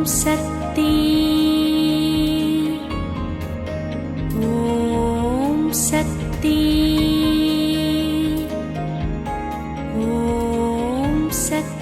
சக்தி ஓம் சக்தி ஓம் சக்தி.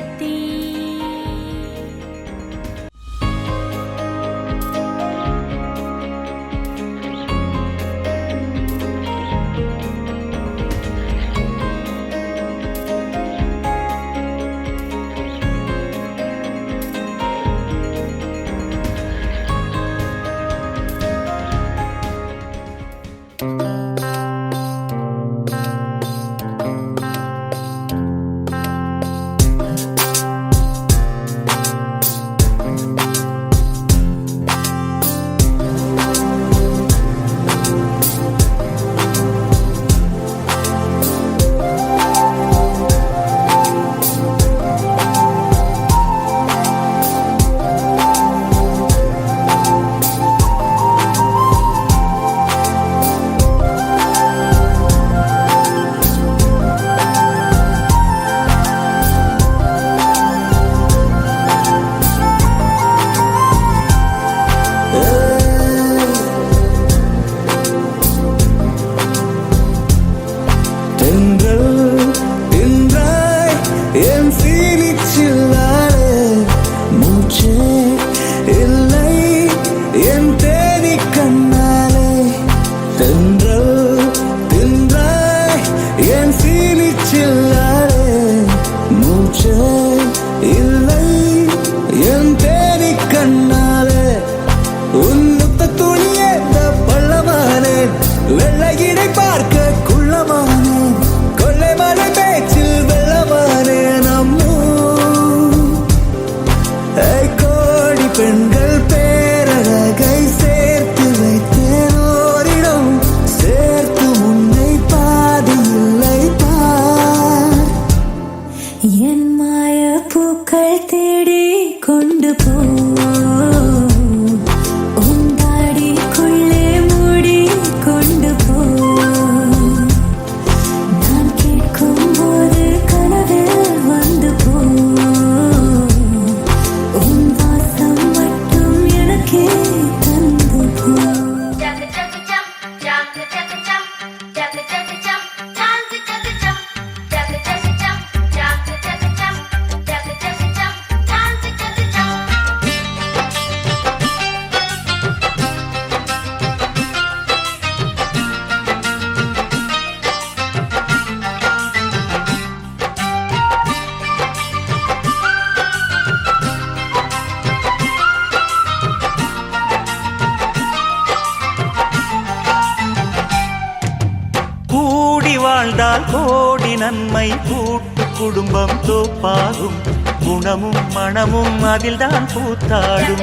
வாழ்ந்தால் கோடி நன்மை, கூட்டு குடும்பம் தோப்பாகும், குணமும் மனமும் அதில்தான் பூத்தாடும்.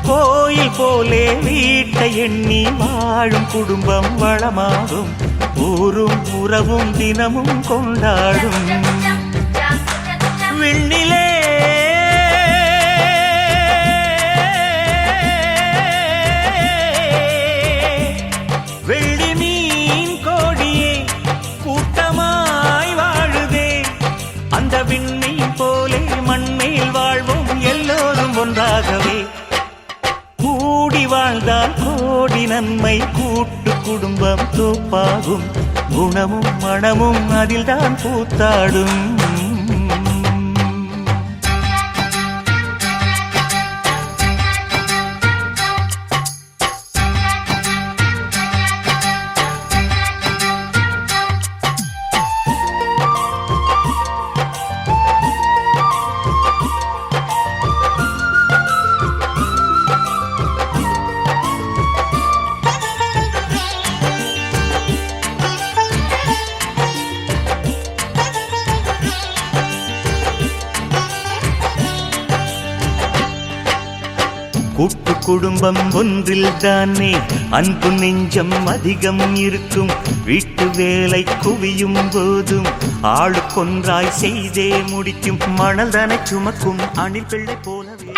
கோயில் போலே வீட்டை எண்ணி வாழும் குடும்பம் வளமாகும், ஊரும் உறவும் தினமும் கொண்டாடும். விண்ணிலே வெள்ளி மீன் கோடியே கூட்டமாய் வாழுதே, அந்த விண்மீன் போலே மண்மேல் வாழ்வோம் எல்லோரும் ஒன்றாகவே. கூடி வாழ்ந்தால் கோடி நன்மை, கூட்டு குடும்பம் தோப்பாகும், குணமும் மனமும் அதில்தான் பூத்தாடும். கூட்டு குடும்பம் ஒன்றில் தானே அன்பு நெஞ்சம் அதிகம் இருக்கும், வீட்டு வேலை குவியும் போதும் ஆளுக்கொன்றாய் செய்தே முடிக்கும், மணல் தானே சுமக்கும் அணில் பிள்ளை போலவே.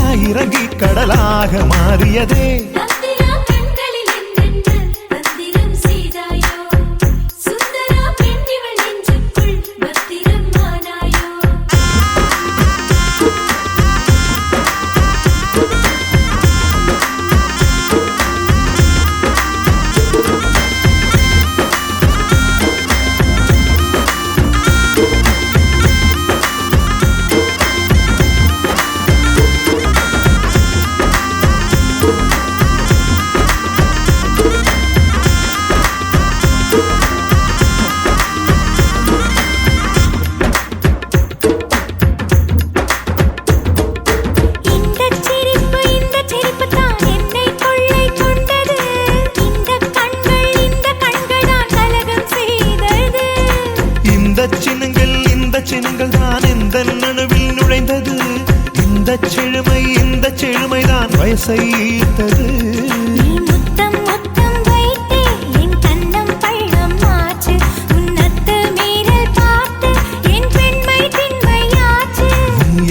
கரையாய் இறங்கி கடலாக மாறியதே. சின்னங்கள் தான் எந்த நனவில் நுழைந்தது. இந்த செழுமை தான் வயசை ஈர்த்தது.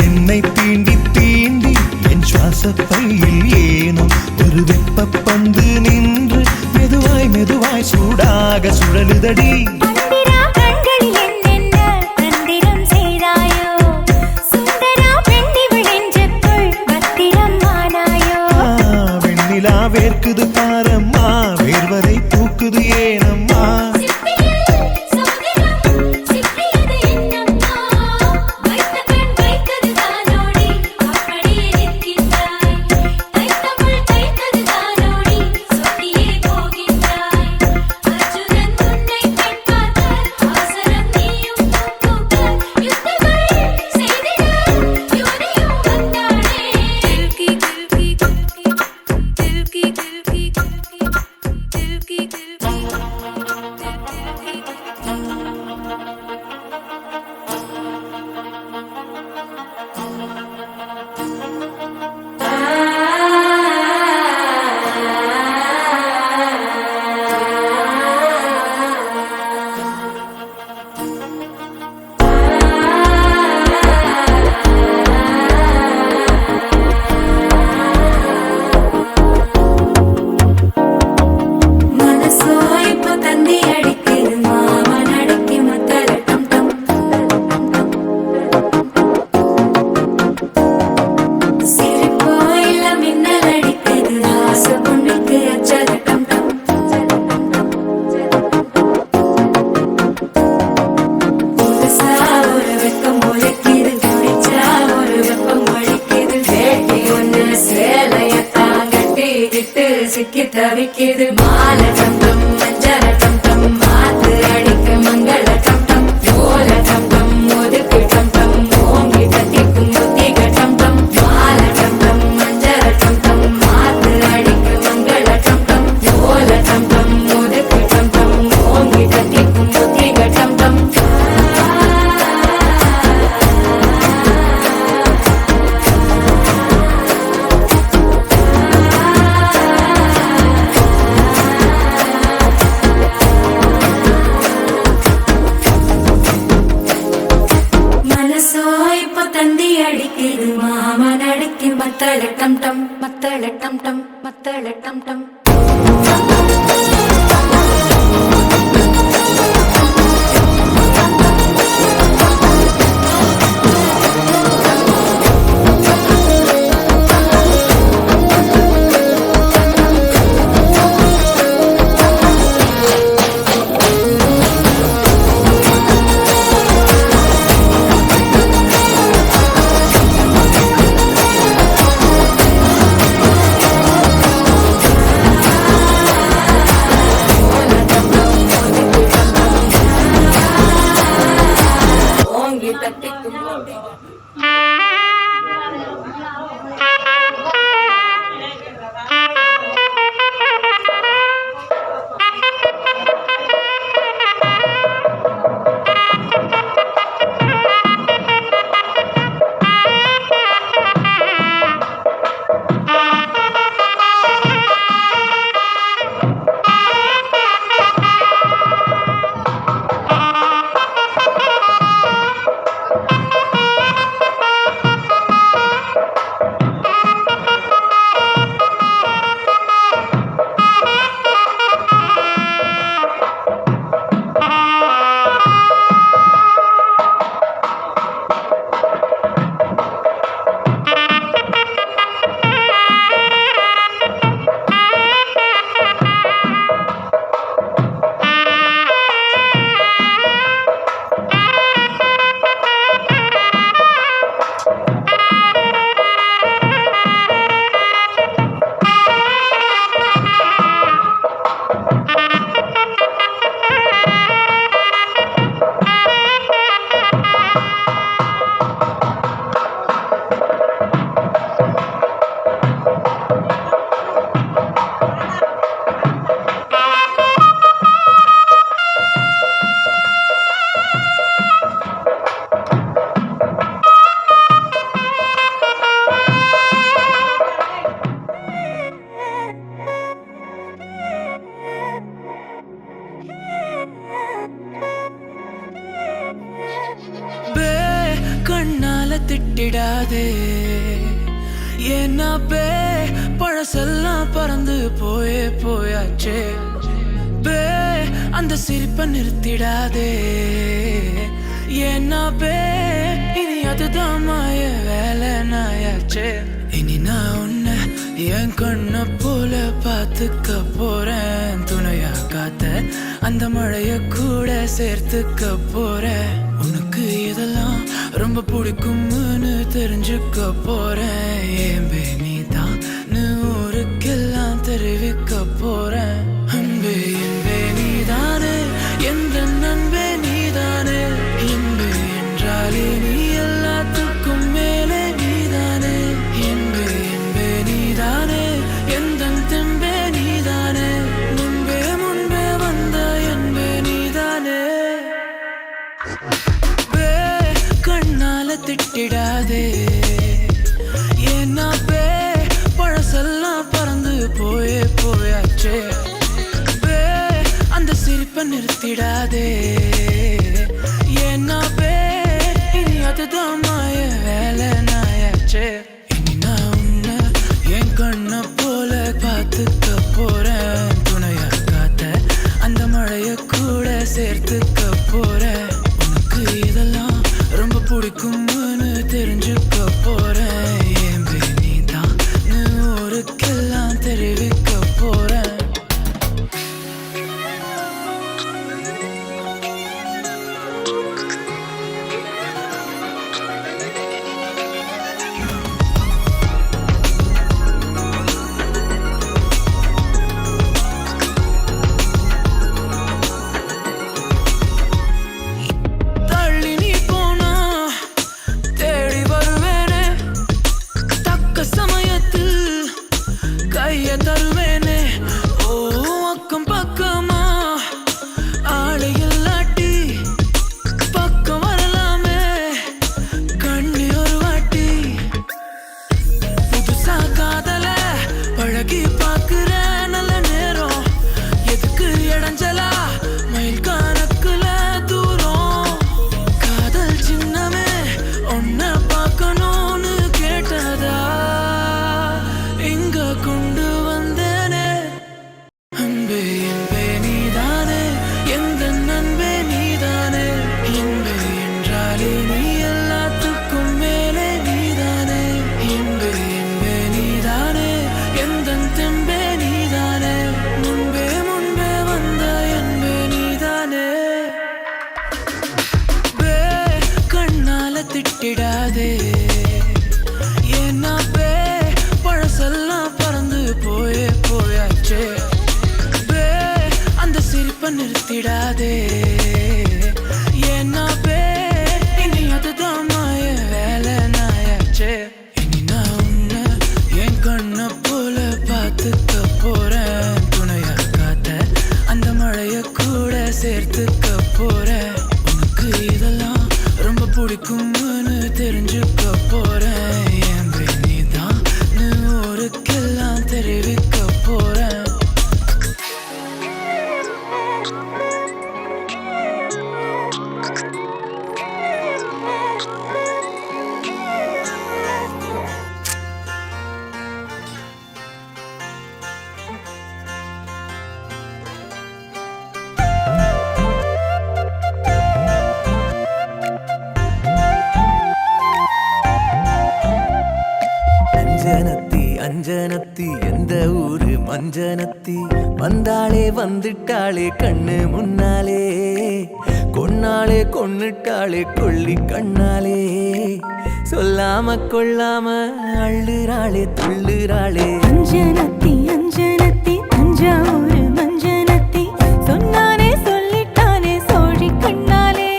என்னை தீண்டி தீண்டி என் சுவாசப்பையில் ஏனோ ஒரு வெப்ப பந்து நின்று மெதுவாய் மெதுவாய் சூடாக சுழலுதடி. வேர்க்குது பாரம்மா, வேர்வரை பூக்குது ஏனம்மா. சிக்கி தவிக்கிது மாலை சந்தம் மஞ்சள சந்தம் மாத்து அடிக்க மங்கள சந்தம் ஓல சந்தம் ஒதுக்கு சந்தம் ஓங்கி கத்திக்கும் புத்திக சந்தம் மாலை சந்தம் மஞ்சள சந்தம் மாத்து அடிக்க மங்கள சந்தம் ஓல சந்தம் ஒதுக்கு சந்தம் ஓங்கி கத்திக்கும் புத்திக சந்தம். அடிக்குது மாமன் அடிக்கு மத்தள டம் டம் மத்தள டம் டம் மத்தள டம் டம். ஏன்னா பழசெல்லாம் பறந்து போயாச்சே அந்த சிரிப்பை நிறுத்திடாதே ஏன்னா இனி அதுதான் மாய வேலை நாயாச்சே இனி நான் உன்னை என் கண்ண போல பார்த்துக்க போறேன் துணையா காத்த அந்த மழைய கூட சேர்த்துக்க போறேன் உனக்கு இதெல்லாம் ரொம்ப பிடிக்கும்னு தெரிஞ்சுக்க போறேன் ஏம்பே நீதான் ஊருக்கெல்லாம் தெரிவிக்க போறேன் அன்பே என்பே நீதானே எந்த நண்பே நீதானே இன்பே என்றாலே நீ எல்லாத்துக்கும் மேலே நீதானே என்பே என்பே நீதானே எந்த தெம்பே நீதானே முன்பே வந்த என்பே நீதானே கண்ணால திட்டிடாதே ஏன்னா பழசெல்லாம் பறந்து போயாச்சே அந்த சிரிப்பை நிறுத்திடாதே ஏன்னா இனி அதுதான் மாய வேலை நாயாச்சே இனி நான் உன்னை என் கண்ண போல பார்த்துக்க போறேன் துணையா காத்த அந்த மழைய கூட சேர்த்துக்க போறேன் உனக்கு இதெல்லாம் ரொம்ப பிடிக்கும்னு தெரிஞ்சுக்க போறேன் ஏம்பே நீதான் ஊருக்கெல்லாம் தெரிவிக்க போறேன் திட்டிடாதே ஏன்னா பழசெல்லாம் பறந்து போயாச்சே அந்த சிரிப்பை நிறுத்திடாதே ஏன்னா இனி அதுதான் மாய வேலை நாயாச்சே இனி நான் உன்னை என் கண்ண போல பார்த்துக்க போறேன் துணையா காத்த அந்த மழைய கூட சேர்த்துக்க போறேன் உனக்கு இதெல்லாம் ரொம்ப பிடிக்கும்னு தெரிஞ்சுக்க போறேன் ஏம்பே நீதான் ஊருக்கெல்லாம் தெரிவிக்க போறேன் அஞ்சனத்தி எந்த ஊரு மஞ்சனத்தி வந்தாளே வந்துட்டாளே கண்ணு முன்னாலே கொன்னாளே கொன்னுட்டாளே கொள்ளி கண்ணாலே சொல்லாம கொள்ளாம அள்ளுறாளே துள்ளுறாளே அஞ்சனத்தி அஞ்சனத்தி தஞ்சாவூர் மஞ்சனத்தி சொன்னானே சொல்லிட்டானே சோழி கண்ணாலே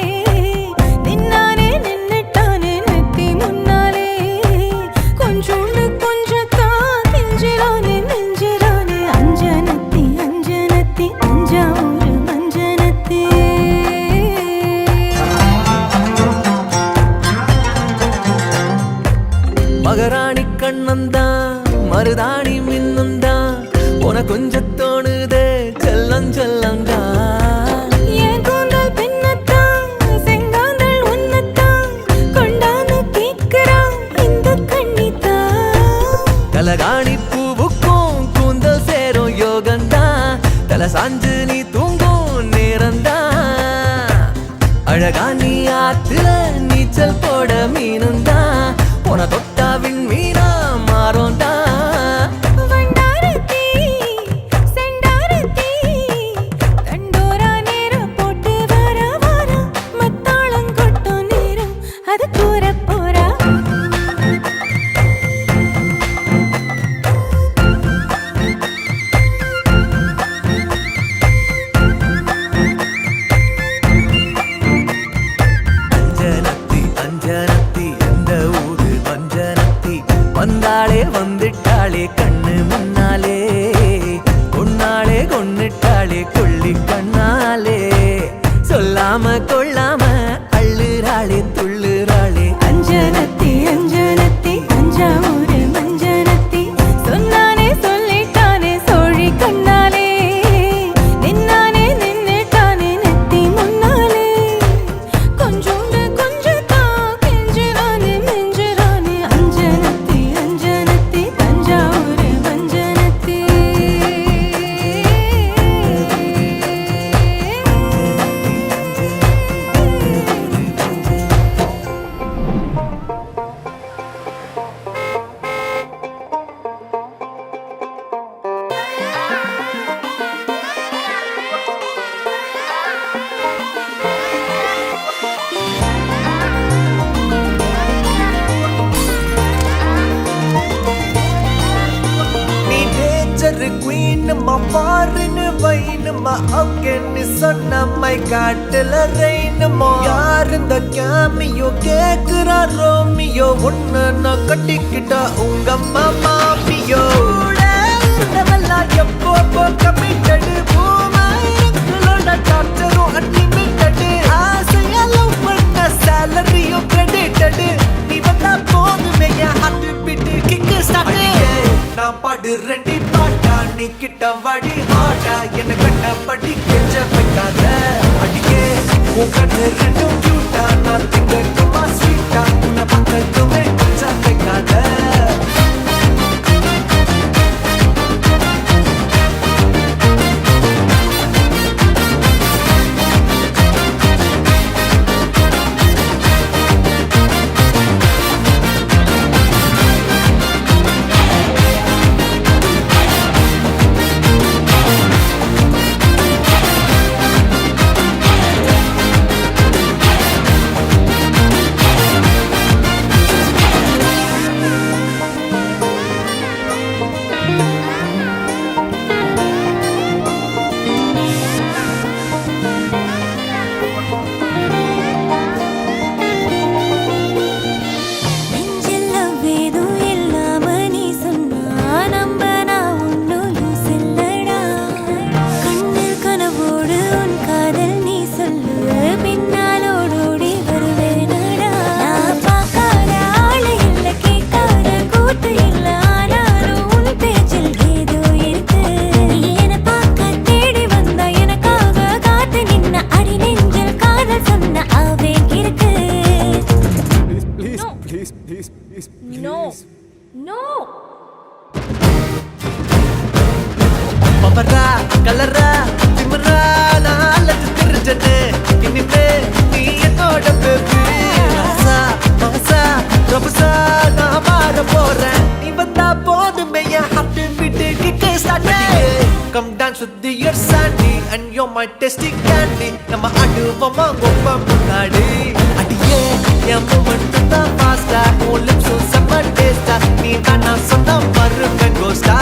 நின்னானே நின்னுட்டானே நெத்தி முன்னாலே கொஞ்சோண்டு கொஞ்சத்தான் கெஞ்சிரானே நெஞ்சிரானே அஞ்சனத்தி அஞ்சனத்தி தஞ்சாவூர் மஞ்சனத்தி மகராணி கண்ணந்தான் மருதாணி மின்னந்தான் உன கொஞ்சம் தோணுதே செல்லம் செல்லந்தான் என் கூந்தல் பின்னத்தான் செங்காந்தள் உன்னத்தான் கொண்டாந்து கேட்கிறான் இந்த கண்ணித்தான் தலகாணி பூவுக்கும் கூந்தல் சேரும் யோகந்தான் தல சாஞ்சு நீ தூங்கும் நேரந்தான் அழகா நீ ஆத்துல நீச்சல் போட மீனந்தான் உன தொட்டாவின் மீனா மாறோண்டா வண்டாரத்தி செண்டாரத்தி தண்டோரா நேரம் போட்டு வர வர மத்தாளம் கொட்டும் நேரம் அது கூற போறா அஞ்சனத்தி அஞ்சனத்தி எந்த ஊரு பஞ்சனத்தி வந்தாளே வந்துட்டாளே கண்ணு முன்னாலே கொன்னாளே கொன்னுட்டாளே கொள்ளி கண்ணாலே சொல்லாம கொள்ளாம அள்ளுறாளே துள்ளுறாளே அஞ்சனத்தி அஞ்சனத்தி தஞ்சாவூர் மஞ்சனத்தி சொன்னானே சொல்லிட்டானே சோழி கண்ணாலே நின்னானே நின்னுட்டானே நெத்தி முன்னாலே கொஞ்சோண்டு கொஞ்சத்தா கெஞ்சுறானே நெஞ்சுறானே அஞ்சனத்தி அஞ்சனத்தி தஞ்சாவூர் மஞ்சனத்தி நீ டேஞ்சர் குயின்மா பாருன்னு வைனுமா ஓகேன்னு சொன்ன மை காட்டுல ரெயினுமா யார் இந்த கேமியோ கேக்குறா ரோமியோ உன்ன நான் கட்டிக்கிட்டா உங்க மாமியோ எப்போ கமிட்டடு பூமாயிரங்களோட டாக்டரும் அன்லிமிட்டடு ஆசையா லவ் பண்ண சேலரியும் கிரெடிட்டடு நீ வந்தா போதுமே என் ஹார்ட் பீட் கிக் ஸ்டார்ட் நான் பாடு ரெண்டி பாட்டா நீ கிட்ட வாடி ஹாட்டா என்ன கட்ட படி கெஞ்ச வைக்காத அடிக்கே உன் கண்ணு ரெண்டும் கியூட்டா நான் திங்கட்டுமா ஸ்வீட்டா உன்னை பக்கத்துமே கொஞ்சம் வைக்காத நெஞ்சில் வேதும் இல்லாம நீ சொன்னா நம்ப நான் ஒன்னும் யூஸ் இல்லடா கண்ணில் கனவோடு உன் காதல் நீ சொல்லு பின்னாலோடோடி வருவேனடா நான் பார்க்காத ஆளு இல்ல கேட்காத கூத்து இல்ல ஆனாலும் உன் பேச்சில் ஏதோ இருக்கு நீ என்ன பார்க்க தேடி வந்தா எனக்காக காத்து நின்ன அடி நெஞ்சில் காதல் சொன்ன ஆவேக் இருக்கு No. No. பவரா கலரா திமிரா நாலது தெரிஞ்சது இனிமே நீ என்னோட பேபி மசா மசா ரபசா நான் மாற போறேன் நீ வந்தா போதுமே என் heartbeat kick start come dance with your Sandy and you my tasty candy நம்ம அடுவமா ரொம்ப முன்னாடி அடியே என் மூமெண்ட் தான் ஃபாஸ்டா உன் லிப்ஸும் செம்ம டேஸ்டா நீ தான் நான் சொன்ன வருவேன் கோஸ்டா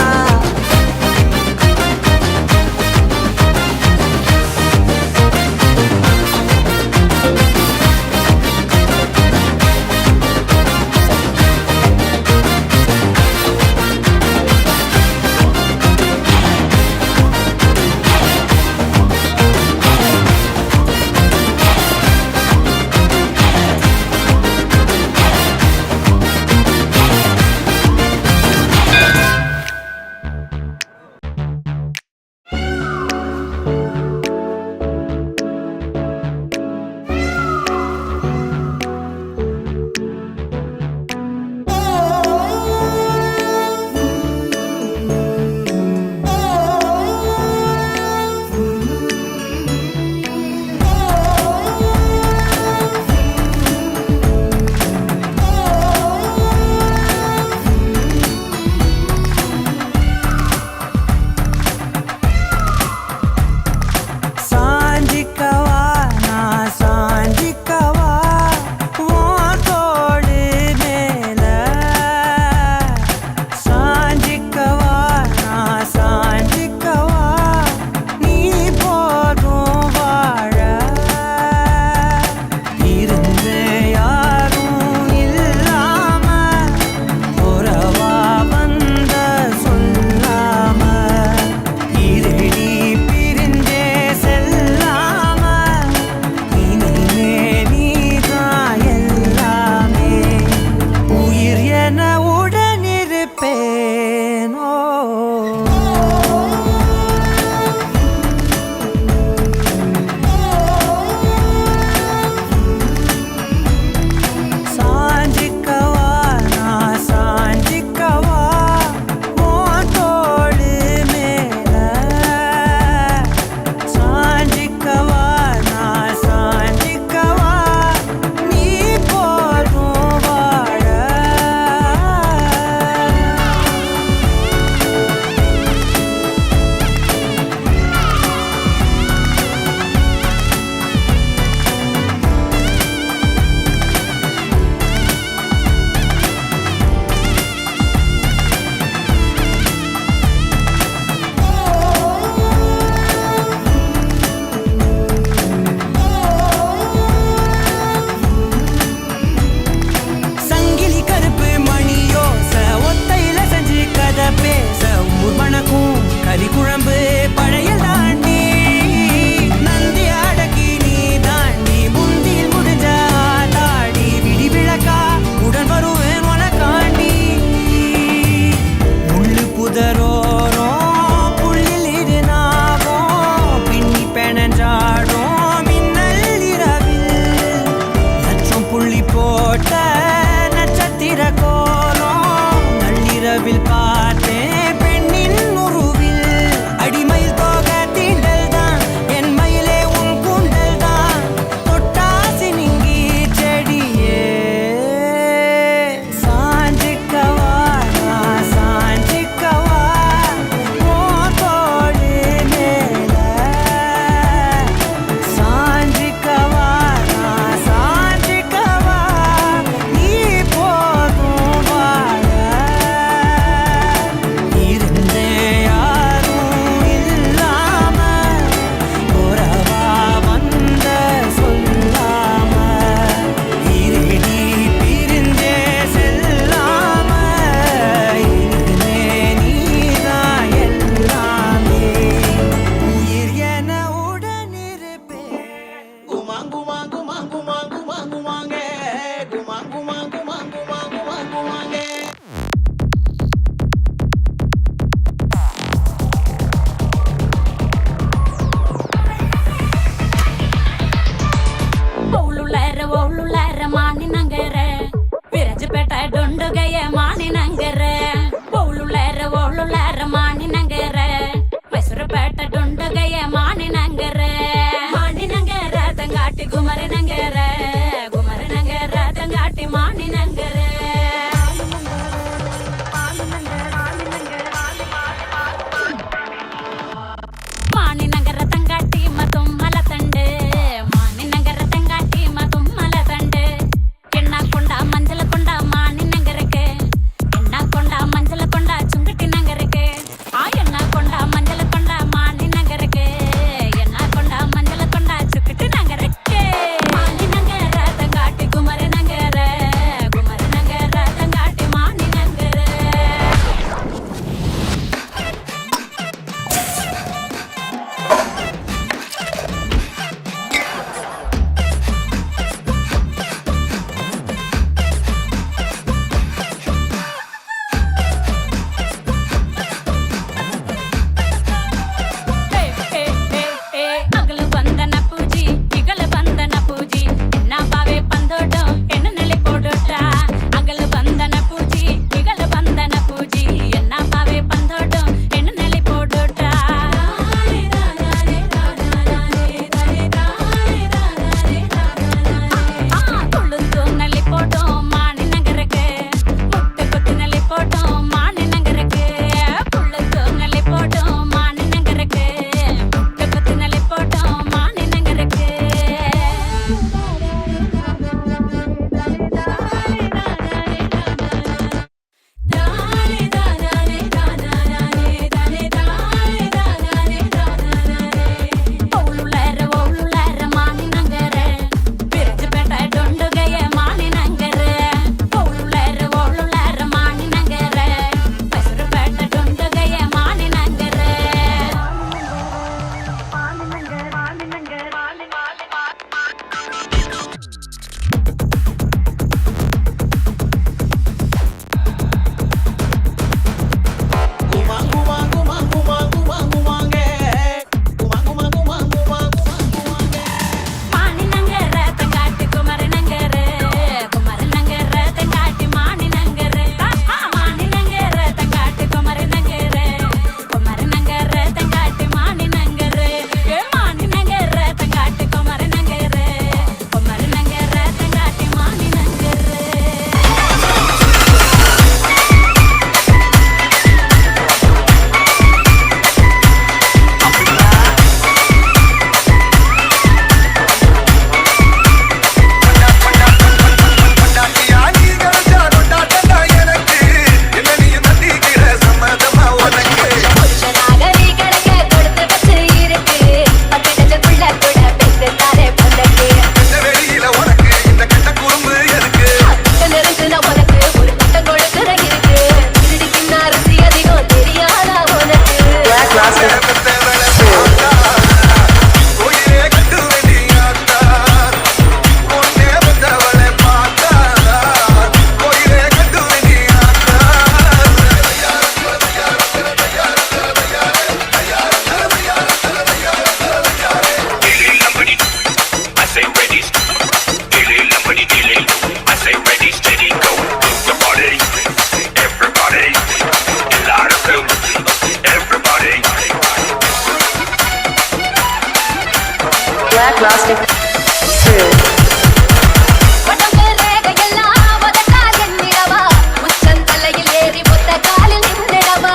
உடம்பு ரேகையெல்லாம் உதட்டால் எண்ணிடவா உச்சந்தலையில் ஏறி ஒத்த காலில் நின்றிடவா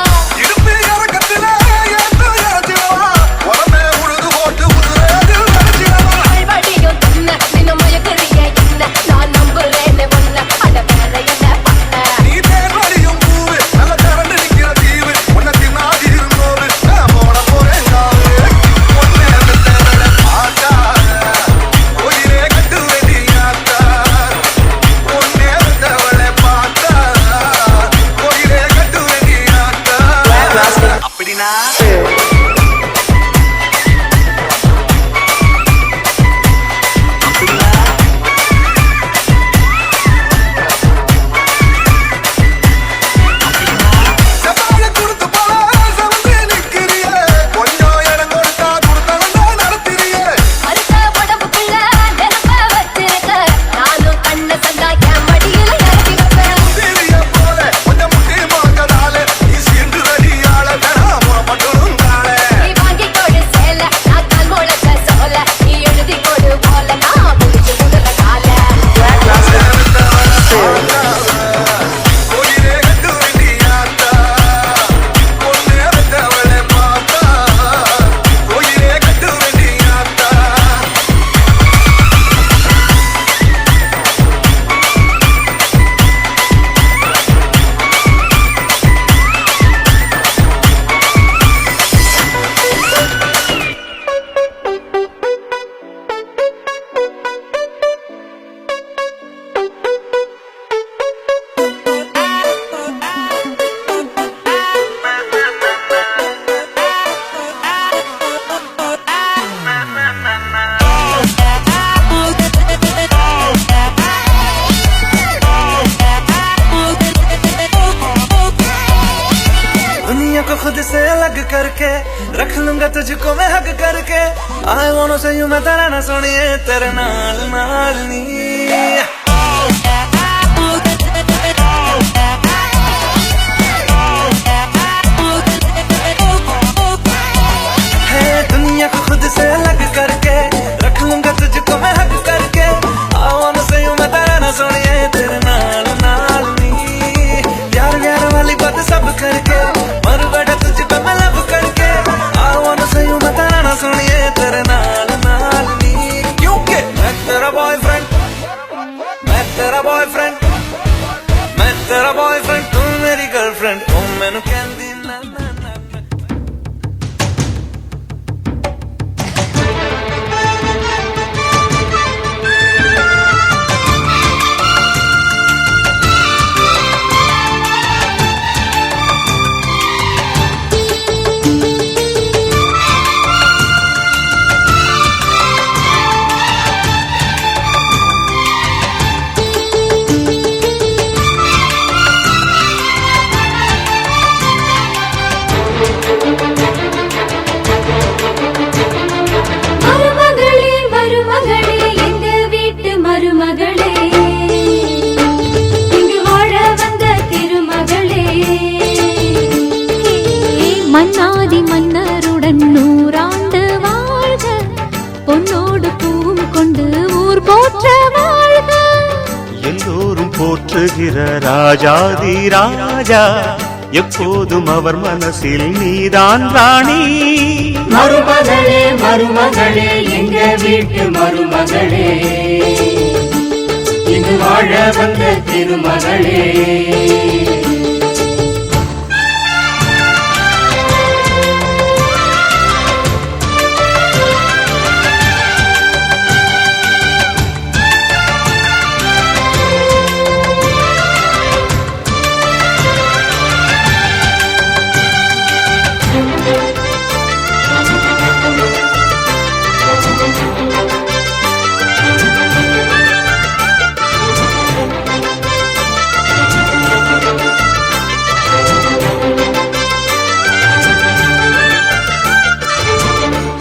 வடியும் தின்ன தினம் மயக்கிறிய என்ன நான் நம்புறேன்னு ஒன்ன அட வேற என்ன பண்ண அப்படின்னா அறுத்த உடம்புக்குள்ள நெருப்ப வச்சிருக்க நானும் கண்ண சந்தா என் மடியில இறக்கி வைப்பேன் நீ வாங்கி கொடு சேல நான் கால் முளைச்ச சோல நீ எழுதி கொடு போல நான் புடிச்சு முதல கால दुनिया को खुद से अलग करके रख लूंगा तुझको मैं हक करके I wanna say you मैं तेरा ना सुनिए तेरे नाल नाल नी है दुनिया को खुद से अलग करके रख लूंगा तुझको मैं हक करके I wanna say you मैं तेरा ना सुनिए तेरे नाल नाल नी प्यार प्यार वाली बात सब करके मर बैठा तुझको मैं लब करके I wanna say you मैं तेरा ना सुनिए तेरे नाल नाल नी क्योंकि मैं तेरा बॉयफ्रेंड तू मेरी गर्लफ्रेंड ओ मैनू कहंदी ना ना ना மருமகளே மருமகளே எங்க வீட்டு மருமகளே இங்கு வாழ வந்த திருமகளே மன்னாதி மன்னருடன் 100 ஆண்டு வாழ்க பொன்னோடு பூவும் கொண்டு ஊர் போற்ற வாழ்க எல்லோரும் போற்றுகிற ராஜாதி ராஜா எப்போதும் அவர் மனசில் நீதான் ராணி மருமகளே மருமகளே எங்க வீட்டு மருமகளே இங்கு வாழ வந்த திருமகளே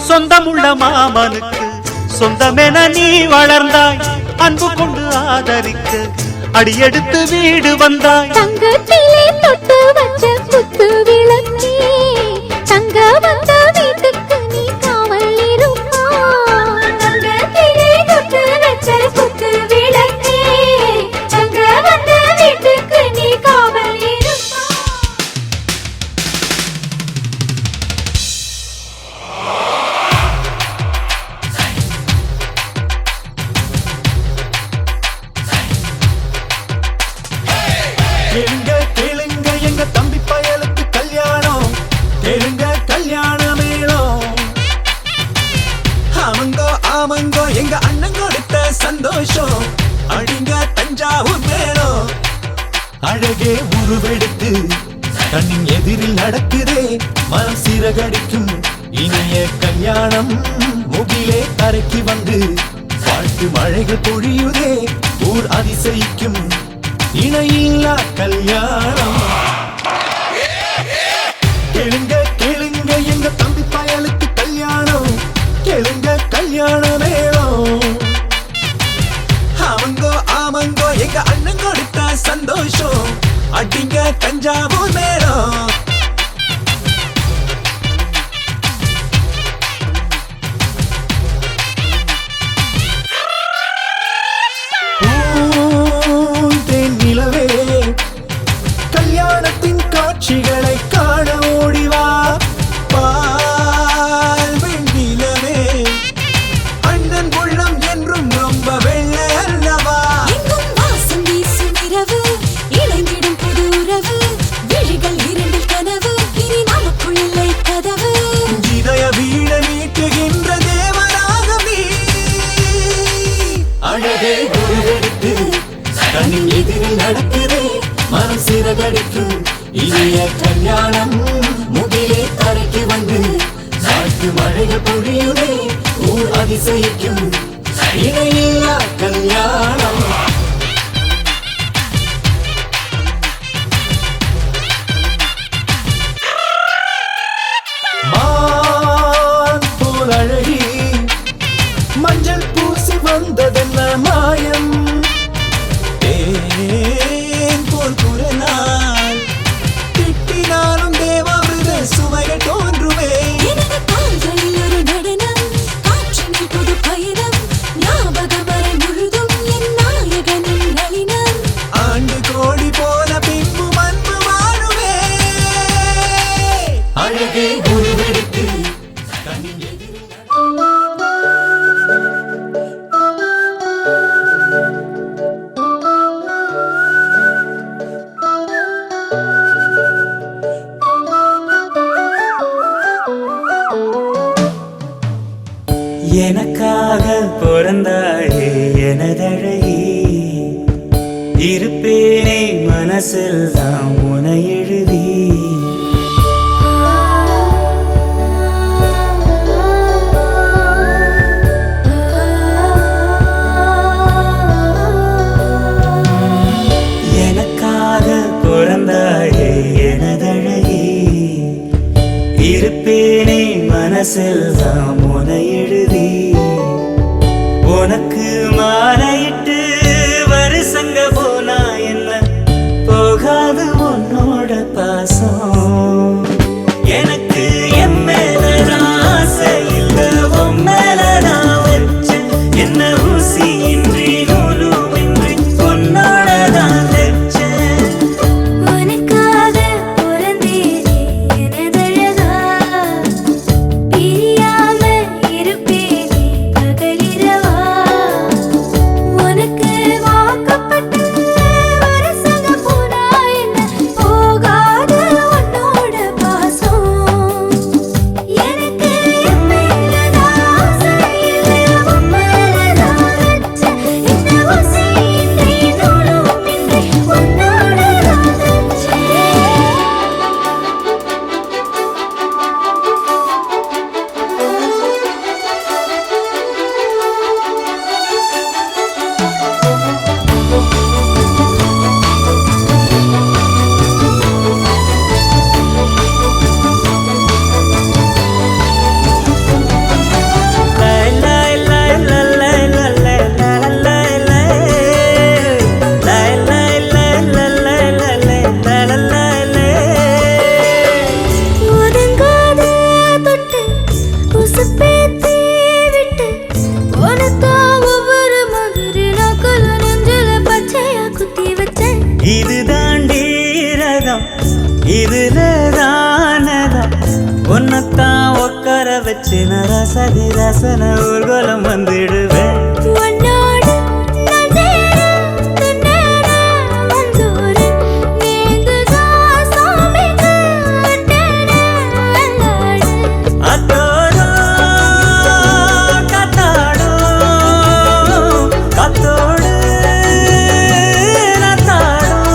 சொந்தமுள்ள மாமனுக்கு சொந்தமென நீ வளர்ந்தாய் அன்பு கொண்டு ஆதரிக்க அடியெடுத்து வீடு வந்தாய் தங்கத்திலே தொட்டு வச்ச குத்து விளக்கே தங்க வந்த வீட்டுக்கு நீ காவல் இருப்பாய் உருவெடுத்து கண்ணின் எதிரில் நடக்குதே மனம் சிறகடிக்கும் இனிய கல்யாணம் முகிலே கரைக்கு வந்து வாழ்த்து மழைகள் பொழியுதே ஊர் அதிசயிக்கும் இணையில்லா கல்யாணம். கேளுங்க கேளுங்க எங்க தம்பி பயலுக்கு கல்யாணம், கேளுங்க கல்யாண மேளம். ஆமங்கோ ஆமங்கோ எங்க அண்ணன் கொடுத்தா சந்தோஷம், அடிங்க தஞ்சாவூர் மேளம். நிலவே கல்யாணத்தின் காட்சிகளை காண ஓடிவா, பால் வெண்ணிலவே அண்ணன் உள்ளம் என்றும் ரொம்ப வெள்ளை அல்லவா. எங்கும் வாசம் வீசும் இரவு, இணைந்திடும் புது உறவு, விழிகள் இரண்டில் கனவு, இனி நமக்குள் இல்லை கதவு. இதய வீட மீட்டுகின்ற தேவராகமே, அழகே உருவெடுத்து கண்ணின் எதிரில் நடக்குதே மனம் சிறகடிக்கும் இனிய கல்யாணம் முகிலே தரைக்கு வந்து நாட்டு மழைகள் பொழியுதே ஊர் அதிசயிக்கும் இணையில்லா கல்யாணம். மான் போல் அழகி மஞ்சள் பூசி வந்ததென்ன மாயம், தேன் போல் குரலால் திட்டினாலும் தேவாமிர்த சுவைகள் தோன்றுமே. எனது கால்களில் ஒரு நடனம், காற்றினில் புது பயணம், ஞாபகம் வரை முழுதும் என் நாயகனின் நளினம். ஆண்டு கோடி போல பின்பு அன்பு வாழுமே, அழகே உருவெடுத்து கண்ணின் எதிரில் எனக்காக பிறந்தாயே எனதழகி, இருப்பேனே மனசில் தான் உனை எழுதி. எனக்காக பிறந்தாயே எனதழகி, இருப்பேனே மனசில் தான் உனை எழுதி. உனக்கு மாலையிட்டு வருஷங்க போனா என்ன போகாது உன்னோட பாசம். எனக்கு என் மேலதான் ஆசை இல்ல, உன் மேலதான் வச்சு என்ன ஊசி இன்றி நூலும் இன்றி உன்னோட தான் வச்சேன். உனக்காக பிறந்தேனே எனதழகா, பிரியாம இருப்பேனே பகலிரவா. உனக்கு வாக்கப்பட்ட வருஷங்க போனா என்ன போகாது உன்னோட பாசம். எனக்கு என் மேலதான் ஆசை இல்ல, உன் மேலதான் வச்சு என்ன ஊசி இன்றி நூலும் இன்றி உன்னோட தான் வச்சேன். ஒதுங்காத தொட்டு உசுப்பேத்தி விட்டு உனக்கா ஒவ்வொரு மாதிரி நாக்குல நெஞ்சில பச்சையா குத்தி வச்சேன். இது தாண்டி ரகம், இதுல தானதம், உன்னத்தான் உட்கார வச்சு நான் ரசதி ரசன ஊர்வலம் வந்துடுவேன். உன்னோடு நான் சேர துன்னேற வந்தோரன், நீங்குதான் சாமிக்கு அட்டேன அல்லாடு. அத்தோடும் கத்தாடும் கத்தோடு நத்தாடும்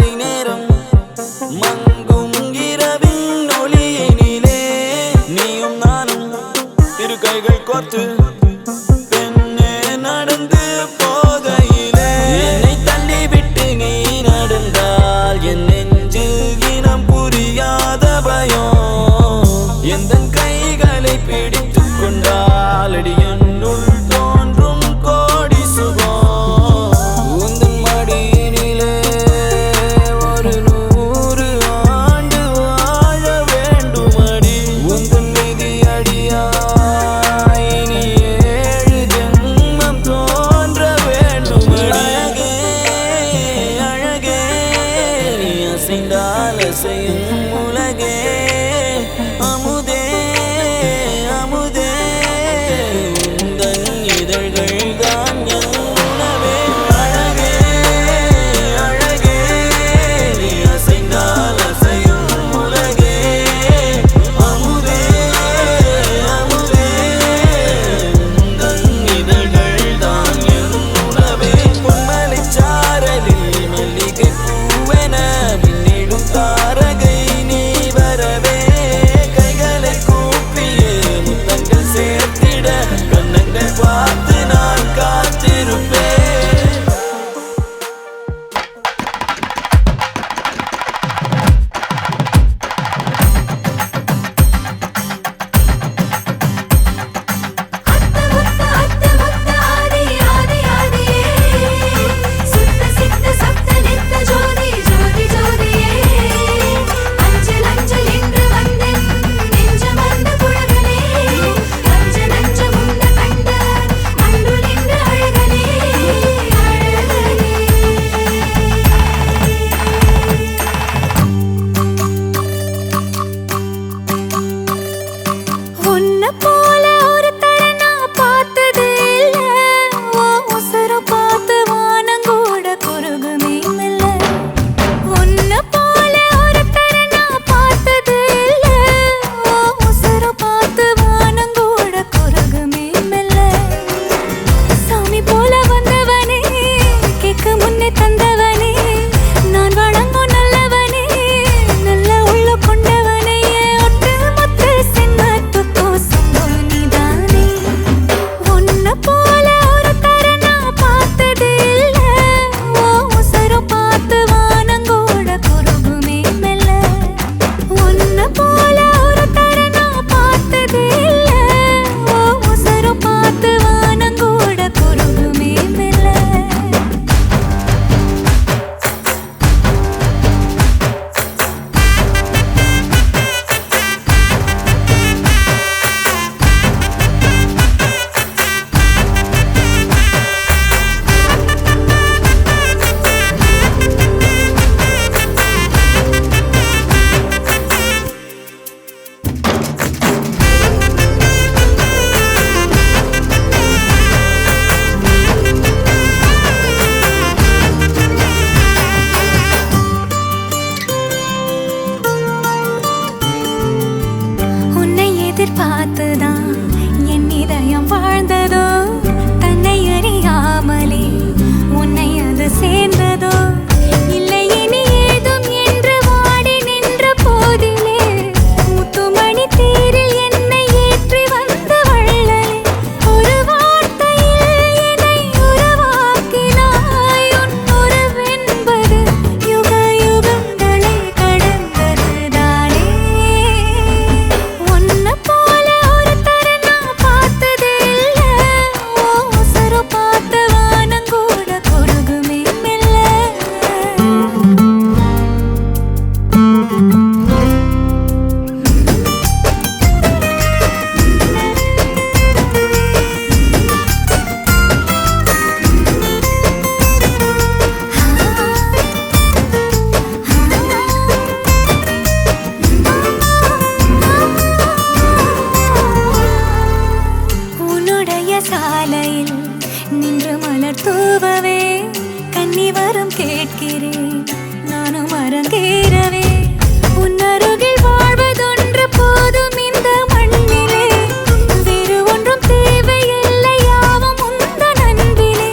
மாலை நேரம் மங்கும் இரவின் ஒளியினிலே நீயும் நானும் இரு கைகள் கோர்த்து பெண்ணே நடந்து போகையிலே என்னை தள்ளிவிட்டு நீ நடந்தால் என் நெஞ்சில் இனம் புரியாத பயம் எந்தன் கைகளை பிடித்துக் கொண்டால் அடி என்னுள் தோன்றும் கோடி சுகம் உந்தன் மடியினிலே ஒரு 100 ஆண்டு வாழ வேண்டுமடி உந்தன் விதி அடியாய் இனி 7 ஜென்மம் தோன்ற வேண்டுமடி அழகே அழகே நீ அசைந்தால் அசையும் உலகே அமுதே அமுதே உந்தன் இதழ்கள் தான் என் உணவே அழகே அழகே நீ அசைந்தால் அசையும் உலகே அமுதே அமுதே உந்தன் இதழ்கள் தான் என் உணவே பொன்மலைச் சாரலில் மல்லிகை பூவென மின்னிடும் தாரகை நீ வரவே கைகளை கூப்பியே முத்தங்கள் சேர்த்திட கண்ணங்கள் பார்த்து நான் காத்திருப்பேன் அத்த முத்த ஆதி ஆதி ஆதியே சுத்த சித்த சப்த நித்த ஜோதி ஜோதி ஜோதியே அஞ்சல் அஞ்சல் என்று வந்தேன் நெஞ்சமர்ந்த குழகனே நஞ்ச நஞ்ச முன்ன கண்ட மண்டுள் என்று அழகனே உன்னை போல ஒருத்தரை நான் பார்த்தது இல்ல உன் உசுரை பார்த்து வானங்கூட குறுகுமே மெல்ல உன்னை போல ஒருத்தரை நான் பார்த்தது இல்ல உன் உசுரை பார்த்து வானங்கூட குறுகுமே மெல்ல சாமி போல வந்தவனே கேட்க முன்னே தந்தவனே நான் வணங்கும் நல்லவனே நல்ல உள்ள கொண்டவனே ஒட்டு மொத்த சின்னத்துக்கும் சொந்தம் நீதானே உன்னை போல ஒருத்தரை நான் பார்த்தது இல்ல உன் உசுரை பார்த்து வானங்கூட குறுகுமே மெல்ல உன்னை போல ஒருத்தரை நான் பார்த்தது இல்ல உன் உசுரை பார்த்து வானங்கூட குறுகுமே மெல்ல உன்னை எதிர்பார்த்துதான் என் இதயம் வாழ்ந்ததோ தன்னை அறியாமலே உன்னை அது சேர்ந்ததோ இல்லை இனி ஏதும் என்று வாடி நின்ற போதிலே முத்துமணி தேரில் என்னை ஏற்றி வந்த வள்ளலே ஒரு வார்த்தையில் என்னை உருவாக்கினாய் உன் உறவென்பது யுக யுகங்களை கடந்ததுதானே உன்னை போல ஒருத்தரை நான் பார்த்தது இல்ல உன் உசுரை பார்த்து வானங்கூட குறுகுமே மெல்ல உன்னுடைய சாலையில் நின்று மலர் தூவவே கன்னி வரம் கேட்கிறேன் நானும் அரங்கேறவே உன் அருகில் வாழ்வதொன்று போதும் இந்த மண்ணிலே வேறு ஒன்றும் தேவையில்லை யாவும் உந்தன் அன்பிலே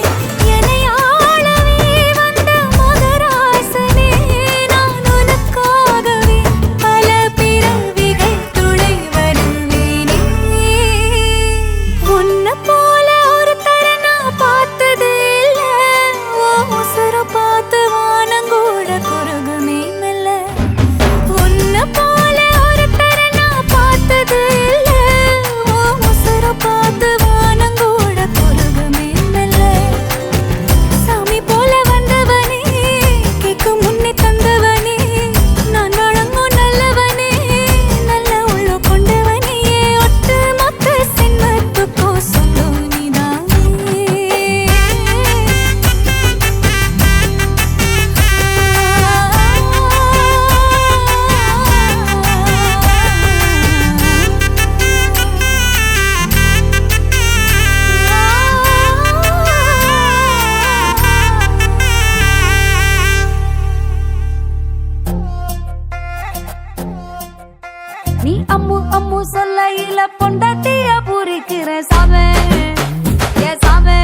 என்னை ஆளவே வந்த மகராசனே அம்மு சொல்லையில பொண்டாட்டிய பூரிக்கிற சாமே ஏ சாமே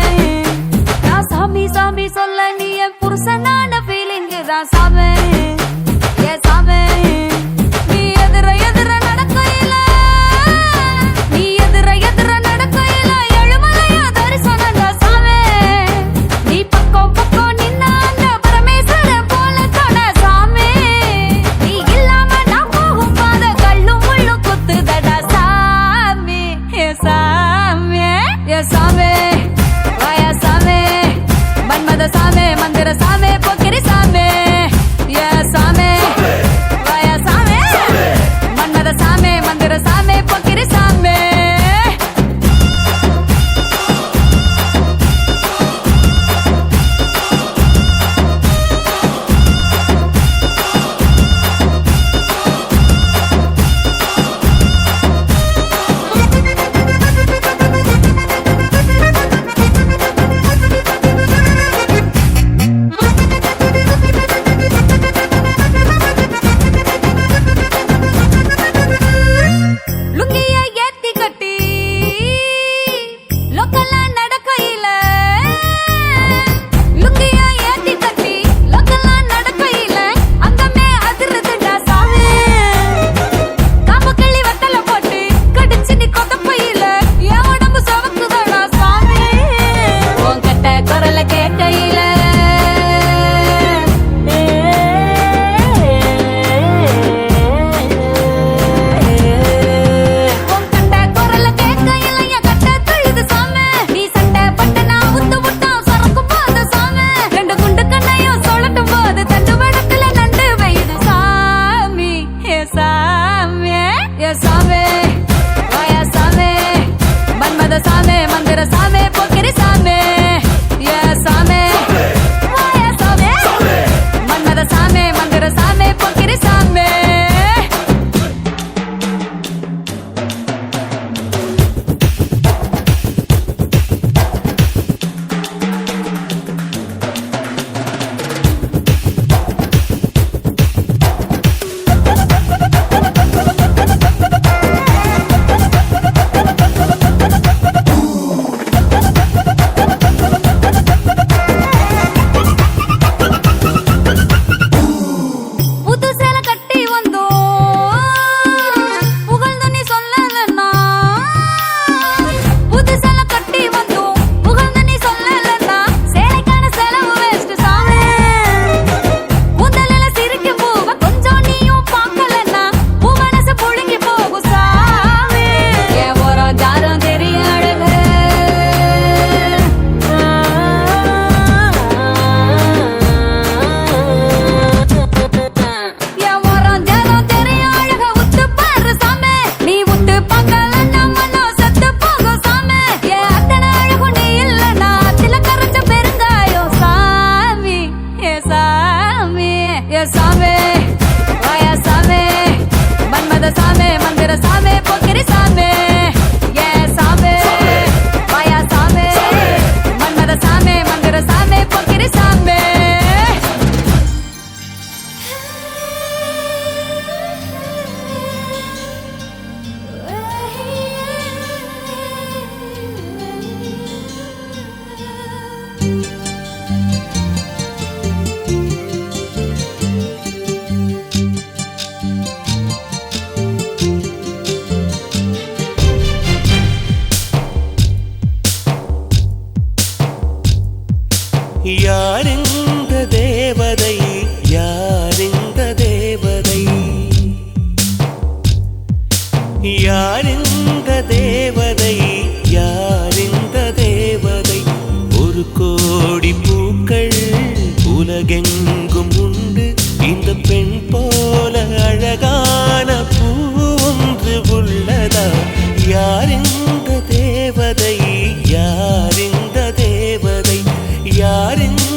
நான் சாமி சாமி சொல்ல நீ என் புருஷனான ஃபீலிங்கு தான் சாமே ஏ சாமே நீ எதிர எதிர நடக்கையில நீ எதிர எதிர நடக்கையில எழுமலையா தரிசனம் தான் சாமே நீ பக்கம் பக்கம் நின்னா அந்த பரமேஸ்வர போல தொட சாமே நீ இல்லாம நான் போகும் பாத கல்லும் முள்ளும் குத்துதடா சாமி ஏ சாமி ஏ சாமி வாயா சாமி மன்மத சாமி மந்திர சாமி பொக்கிரி சாமி ஏ சாமி வாயா சாமி மன்மத சாமி மந்திர சாமி பொக்கிரி சாமி லுங்கிய ஏத்தி கட்டி லோக்கல்ல நடக்கையில லுங்கிய ஏத்தி கட்டி லோக்கல்ல நடக்கையில அங்கமே அதிருதுடா சாமி காம்பு கிள்ளி வத்தல போட்டு கடிச்சு நீ கொதப்பையில என் உடம்பு சவக்குதடா சாமி உன் கட்ட குரல கேட்கையில உன் கட்ட குரல கேட்கையில என் கட்ட துள்ளுது சாமி நீ சண்டை பட்டு நான் உத்து விட்டான் சரக்கும் போது சாமி ரெண்டு குண்டு கண்ணையும் சொல்லட்டும் போது தண்டு வடக்குல நண்டு வைது சாமி ஏ சாமி ஏ சாமி வாயா சாமி மன்மத சாமி மந்திர சாமி பொக்கிரி சாமி ஏ சாமி வாயா சாமி மன்மத சாமி மந்திர சாமி பொக்கிரி சாமி புது சேலை கட்டி வந்தோம் புகழ்ந்து நீ சொல்லலன்னா புது சேலை கட்டி வந்தோம் புகழ்ந்து நீ சொல்லலன்னா சேலைக்கான செலவு வேஸ்ட் சாமி முதல்ல சிரிக்கும் பூவ கொஞ்சம் நீயும் பார்க்கலன்னா பூ மனசு புழுங்கி போகும் சாமி என் ஒரு ஜாரம் தெரிய அழகு என் மரம் ஜலம் தெரியும் அழக உத்து பாரு சாமி நீ உத்து பார்க்கலன்னா மனம் செத்து போகும் சாமி என் அத்தனை அழகு நீ இல்லைன்னா அத்தில கரைஞ்ச பெருங்காயம் சாமி ஏ சாமி ஏ சாமி வாயா சாமி மன்மத சாமி மந்திர சாமி பொக்கிரி சாமி ஏ சாமி வாயா சாமி மன்மத சாமி மந்திர சாமி பொக்கிரி சாமி யாரிந்த தேவதை யாரிந்த தேவதை யாரிந்த தேவதை யாரிந்த தேவதை ஒரு கோடி பூக்கள் உலகெங்கும் உண்டு இந்த பெண் போல அழகான பூ ஒன்று உள்ளதா யாரிந்த தேவதை யாரிந்த தேவதை யாரிந்த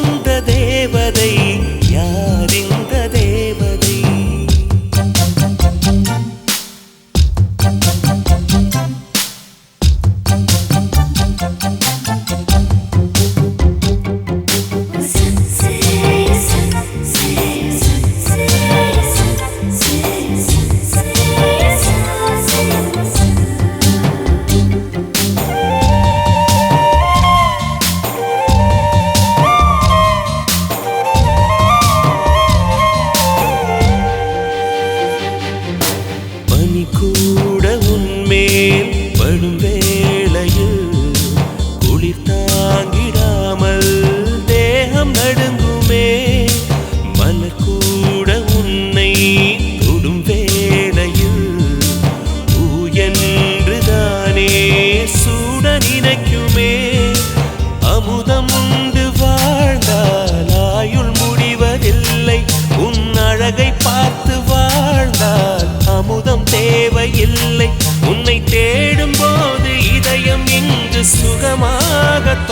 தேவதை யாரிந்த தேவதை Say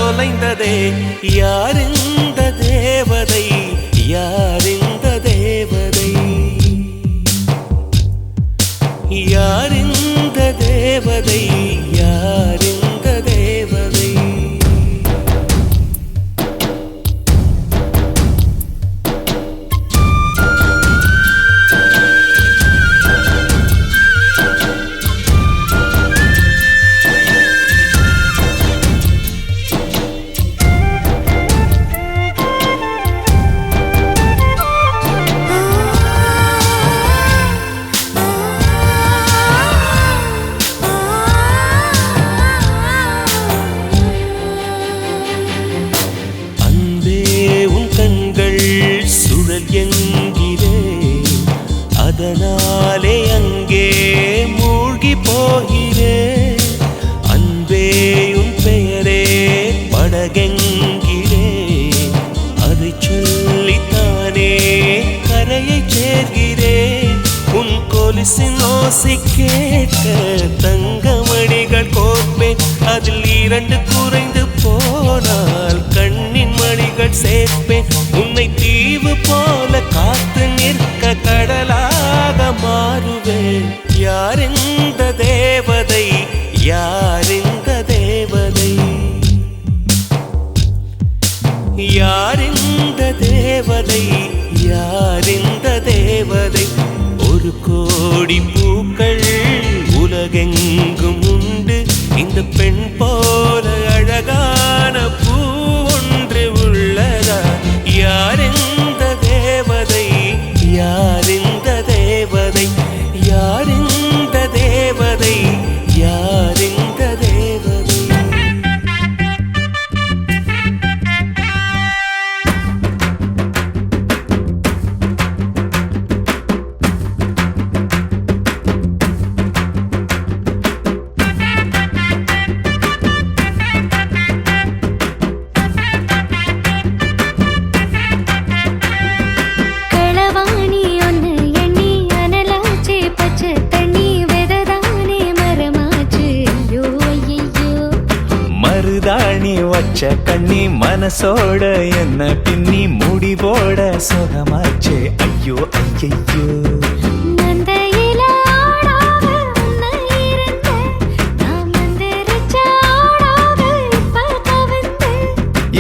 தொலைந்ததே. யார் இந்த தேவதை, யார் இந்த தேவதை, யார் இந்த தேவதை, யார் இந்த தேவதை. என்கிறேன், அதனாலே அங்கே மூழ்கி போகிறேன். அன்பே உன் பெயரே படகென்கிறேன், அதை சொல்லித்தானே கரையை சேர்கிறேன். உன் கொலுசின் ஓசை கேட்க தங்கமணிகள் கோர்ப்பேன். அதில் 2 குறைந்து போனால் கண்ணின் மணிகள் சேர்ப்பேன். உன்னை தீவு போல காத்து நிற்க கடலாக மாறுவேன். யார் இந்த தேவதை, யார் இந்த தேவதை, யார் இந்த தேவதை, யார் இந்த தேவதை. 1 கோடி பூக்கள் உலகெங்கும் உண்டு, இந்த பெண் போல அழகான பூ ஒன்று உள்ளதா? யார் இந்த தேவதை, யார் இந்த தேவதை, யார் இந்த தேவதை, யார் இந்த தேவதை. வச்ச கண்ணி மனசோட என்ன பின்னி முடி போட சுகமாச்சே. ஐயோ ஐயோ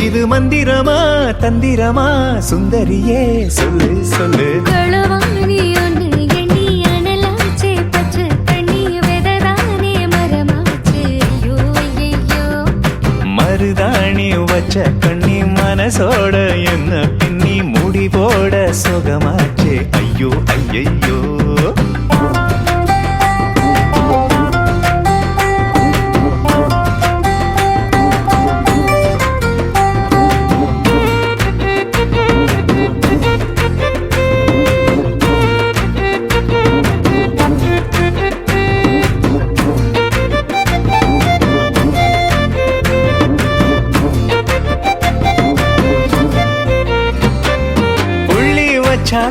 இது மந்திரமா தந்திரமா சுந்தரியே சொல்லு சொல்லு. மருதாணி வச்ச கண்ணி மனசோட என்ன பின்னி முடி போட சுகமாச்சே. ஐயோ ஐயோ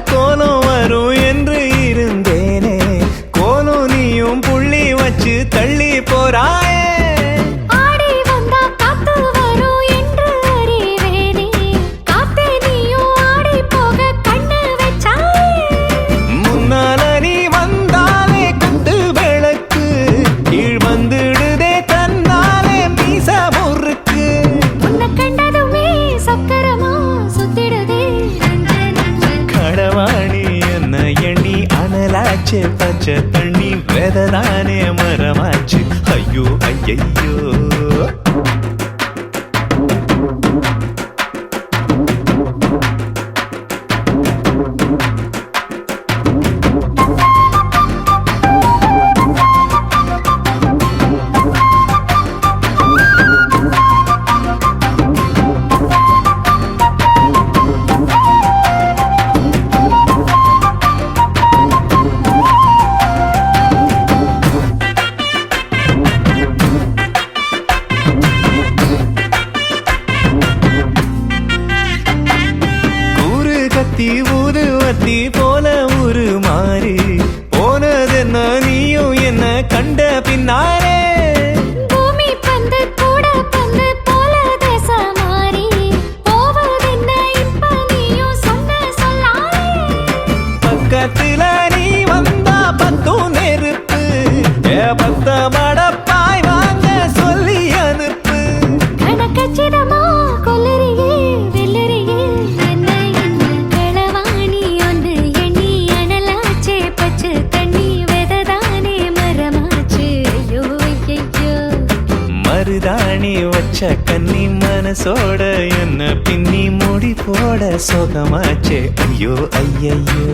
கோலம் வரும் என்று இருந்தேனே, கோலம் நீயும் புள்ளி வச்சு தள்ளி போறாயே. ஆடி வந்தா காத்து வரும் என்று அறிவேனே, காத்தே நீயும் ஆடி போக கண்ணு வச்சாயே. முன்னால நீ வந்தாலே குத்து விளக்கு கீழ் வந்துடுதே தன்னாலே மீச முறுக்கு. உன்னை கண்டதுமே சக்கரமா சுத்திடுதே. கடவாணி என்ன எண்ணி அனலாச்சு பச்சை தண்ணி வெததானே மரமாச்சு. ஐயோ ஐயோ பக்கத்துல நீ வந்தா பத்தும் நெருப்பு பத்த மடப்பாய் வாங்க சொல்லி அனுப்பு கணக்கச்சிதமா கொல்லறியே வெல்லறியே என்ன என்ன களவாணி ஒன்று எண்ணி அனலாச்சே பச்சை தண்ணி வெததானே மரமாச்சு ஐயோ ஐயோ மருதாணி வச்ச கன்னி மனசோட என்ன பின்னி முடி போட சோகமாச்சே ஐயோ ஐயையோ